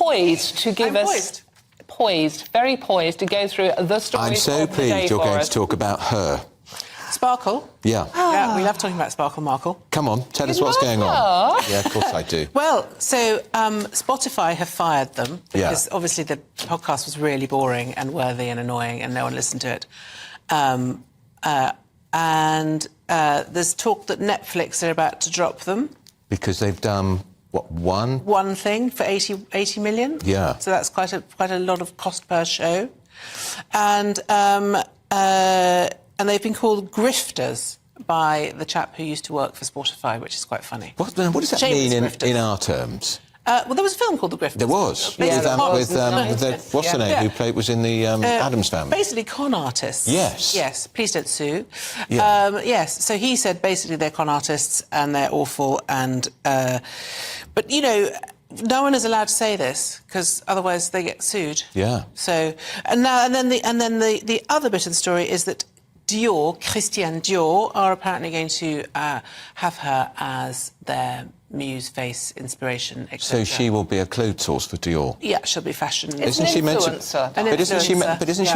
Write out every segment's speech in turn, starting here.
poised to give us... Poised, very poised to go through the stories I'm so of the day pleased you're for going us. to talk about her. Sparkle? Yeah. Yeah, we love talking about Sparkle, Markle. Come on, tell us what's going on. Yeah, of course I do. Well, so Spotify have fired them because obviously the podcast was really boring and worthy and annoying and no one listened to it. And there's talk that Netflix are about to drop them. Because they've done, what, one? One thing for 80 million. Yeah. So that's quite a lot of cost per show. And they've been called grifters by the chap who used to work for Spotify, which is quite funny. What does that mean in our terms? Well, there was a film called The Grifters. There was. Yeah, what's the name? Who was in the Addams Family? Basically con artists. Yes. Yes, please don't sue. Yeah. Yes, so he said basically they're con artists and they're awful and... but, you know, no one is allowed to say this because otherwise they get sued. Yeah. So, and then the other bit of the story is that Christiane Dior, are apparently going to have her as their muse, face, inspiration, etc. So she will be a clothes source for Dior? Yeah, she'll be fashion. Isn't she meant to? But isn't she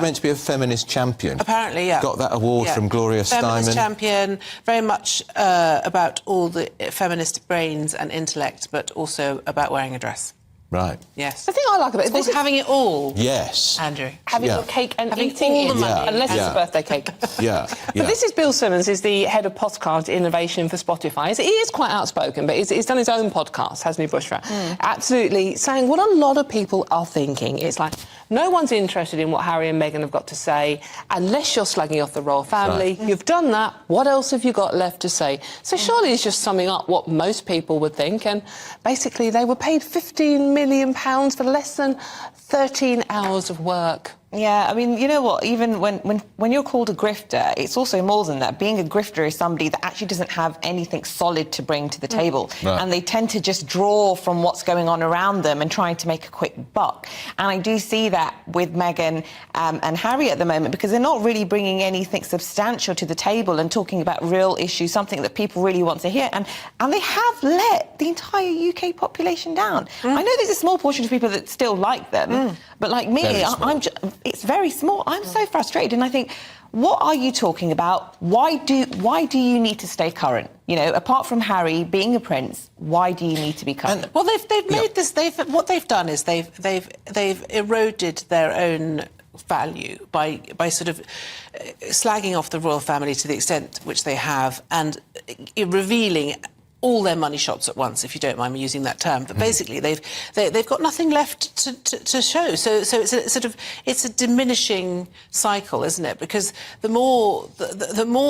meant to be a feminist champion? Apparently, yeah. Got that award from Gloria Steinem. Feminist champion, very much about all the feminist brains and intellect, but also about wearing a dress. Right. Yes. The thing I like about it is having it all. Yes. Andrew. Having your cake and having eating all it, the money. unless it's a birthday cake. Yeah. But this is Bill Simmons, is the head of podcast innovation for Spotify. He is quite outspoken, but he's done his own podcast, hasn't he, Bushra? Absolutely saying what a lot of people are thinking. It's like, no one's interested in what Harry and Meghan have got to say unless you're slagging off the royal family. Right. You've done that. What else have you got left to say? So surely it's just summing up what most people would think. And basically, they were paid £15 million for less than 13 hours of work. Yeah, I mean, you know what, even when you're called a grifter, it's also more than that. Being a grifter is somebody that actually doesn't have anything solid to bring to the table. Right. And they tend to just draw from what's going on around them and trying to make a quick buck. And I do see that with Meghan and Harry at the moment, because they're not really bringing anything substantial to the table and talking about real issues, something that people really want to hear. And they have let the entire UK population down. I know there's a small portion of people that still like them, but like me, it's very small. I'm so frustrated, and I think, what are you talking about? Why do you need to stay current? You know, apart from Harry being a prince, why do you need to be current? Well, they've made this. What they've done is they've eroded their own value by sort of slagging off the royal family to the extent which they have, and revealing all their money shots at once, if you don't mind me using that term. But basically, they've got nothing left to show. So it's a diminishing cycle, isn't it? Because the more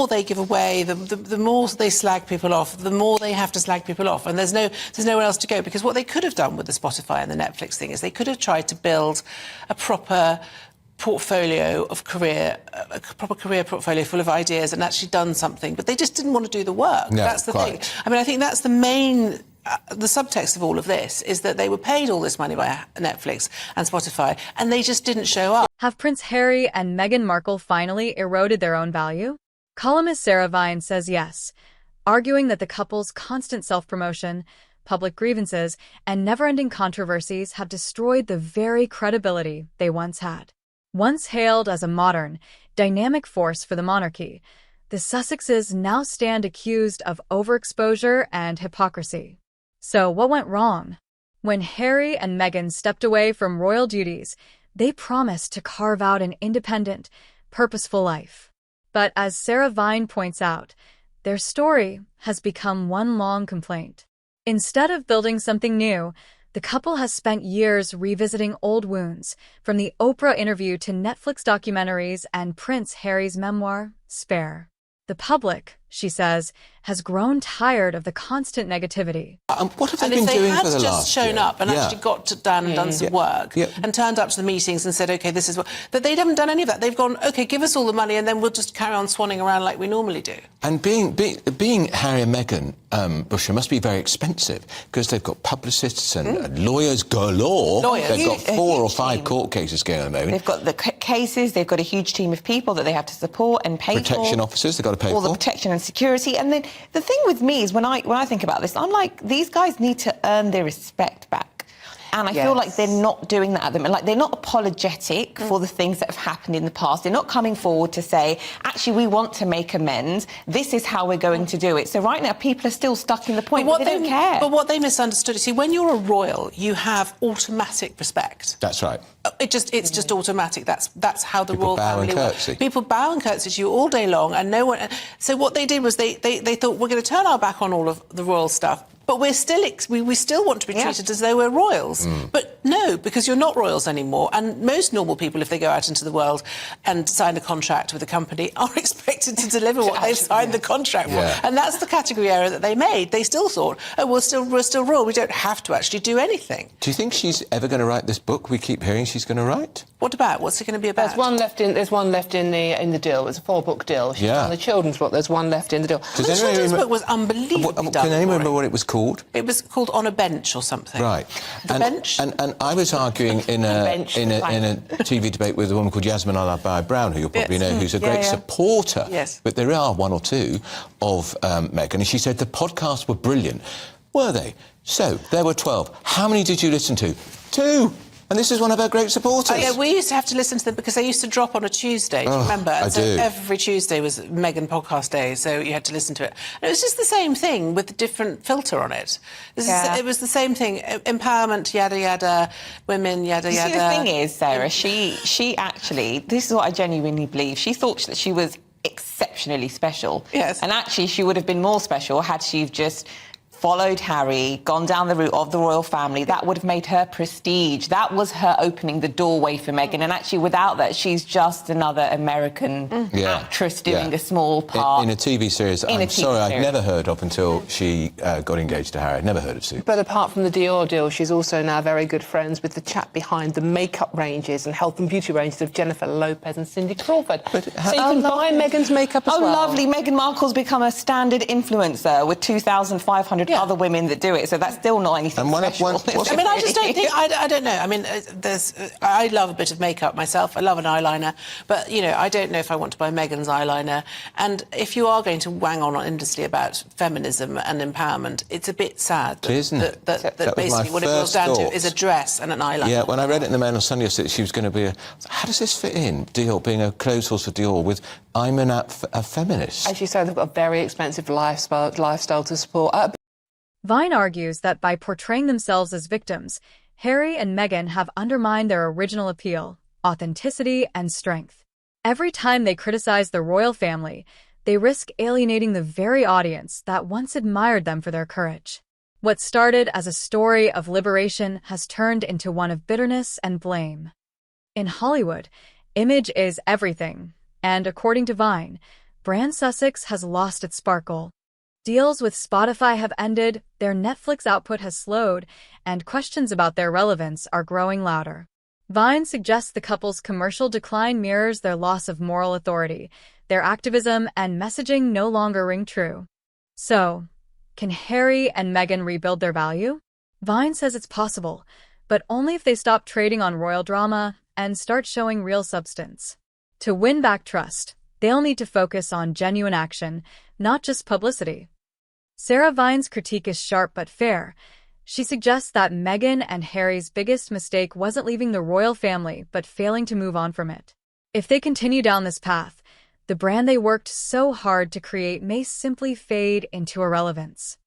they give away, the more they slag people off, the more they have to slag people off, and there's nowhere else to go. Because what they could have done with the Spotify and the Netflix thing is they could have tried to build a proper portfolio of a proper career portfolio full of ideas and actually done something, but they just didn't want to do the work. No, that's the thing. I mean, I think that's the main the subtext of all of this is that they were paid all this money by Netflix and Spotify, and they just didn't show up. Have Prince Harry and Meghan Markle finally eroded their own value? Columnist Sarah Vine says yes, arguing that the couple's constant self-promotion, public grievances, and never-ending controversies have destroyed the very credibility they once had. Once hailed as a modern, dynamic force for the monarchy, the Sussexes now stand accused of overexposure and hypocrisy. So what went wrong? When Harry and Meghan stepped away from royal duties, they promised to carve out an independent, purposeful life. But as Sarah Vine points out, their story has become one long complaint. Instead of building something new, the couple has spent years revisiting old wounds, from the Oprah interview to Netflix documentaries and Prince Harry's memoir, Spare. The public, she says, has grown tired of the constant negativity. What have they been doing for the last year? And if they had just shown up and actually got down and done some work and turned up to the meetings and said, OK, this is what... But they haven't done any of that. They've gone, OK, give us all the money and then we'll just carry on swanning around like we normally do. And being Harry and Meghan, Bushra, must be very expensive because they've got publicists and lawyers galore. They've got 4 or 5 court cases going on at the moment. They've got the cases, they've got a huge team of people that they have to support and pay Protection officers they've got to pay all for. the protection and security. And then the thing with me is when I think about this, I'm like, these guys need to earn their respect back. And I feel like they're not doing that at the moment. Like, they're not apologetic for the things that have happened in the past. They're not coming forward to say, actually, we want to make amends. This is how we're going to do it. So right now, people are still stuck in the point, but they don't care. But what they misunderstood is, see, when you're a royal, you have automatic respect. That's right. It's just automatic. That's how the People royal bow family and curtsy. works. People bow and curtsy to you all day long, and no one. So what they did was they thought, we're going to turn our back on all of the royal stuff, but we still want to be treated as though we're royals. But no, because you're not royals anymore. And most normal people, if they go out into the world and sign a contract with a company, are expected to deliver what they've signed the contract for. And that's the category error that they made. They still thought, oh, we're still royal. We don't have to actually do anything. Do you think she's ever going to write this book we keep hearing she's going to write? What about? What's it going to be about? There's one left in the deal. It's a 4-book deal. She's done the children's book. There's one left in the deal. The children's book was unbelievably done. Can anyone remember what it was called? It was called On a Bench or something. Right. The Bench? And I was arguing in a TV debate with a woman called Yasmin Al-Brown, who you'll probably know, who's a great supporter. Yes. But there are one or two of Meghan, and she said the podcasts were brilliant. Were they? So, there were 12. How many did you listen to? 2! And this is one of our great supporters. Oh, yeah, we used to have to listen to them because they used to drop on a Tuesday, do you remember? I do. Every Tuesday was Meghan podcast day, so you had to listen to it. And it was just the same thing with a different filter on it. It was the same thing. Empowerment, yada, yada, women, yada, yada. See, the thing is, Sarah, she actually, this is what I genuinely believe, she thought that she was exceptionally special. Yes. And actually, she would have been more special had she just followed Harry, gone down the route of the royal family. That would have made her prestige. That was her opening the doorway for Meghan. And actually, without that, she's just another American actress doing a small part. In a TV series I'd never heard of until she got engaged to Harry. I'd never heard of Sue. But apart from the Dior deal, she's also now very good friends with the chap behind the makeup ranges and health and beauty ranges of Jennifer Lopez and Cindy Crawford. So you can buy Meghan's makeup as well. Oh, lovely. Meghan Markle's become a standard influencer with 2,500 other women that do it, so that's still not anything special. I mean, I just don't think... I don't know. I mean, I love a bit of makeup myself. I love an eyeliner. But, you know, I don't know if I want to buy Meghan's eyeliner. And if you are going to wang on endlessly about feminism and empowerment, it's a bit sad that basically what it boils down to is a dress and an eyeliner. Yeah, when I read it in the Mail on Sunday yesterday, she was going to be how does this fit in, Dior, being a clothes horse for Dior, with I'm a feminist? As you say, they've got a very expensive lifestyle to support. Vine argues that by portraying themselves as victims, Harry and Meghan have undermined their original appeal, authenticity, and strength. Every time they criticize the royal family, they risk alienating the very audience that once admired them for their courage. What started as a story of liberation has turned into one of bitterness and blame. In Hollywood, image is everything, and according to Vine, brand Sussex has lost its sparkle. Deals with Spotify have ended, their Netflix output has slowed, and questions about their relevance are growing louder. Vine suggests the couple's commercial decline mirrors their loss of moral authority. Their activism and messaging no longer ring true. So, can Harry and Meghan rebuild their value? Vine says it's possible, but only if they stop trading on royal drama and start showing real substance. To win back trust, they'll need to focus on genuine action, not just publicity. Sarah Vine's critique is sharp but fair. She suggests that Meghan and Harry's biggest mistake wasn't leaving the royal family, but failing to move on from it. If they continue down this path, the brand they worked so hard to create may simply fade into irrelevance.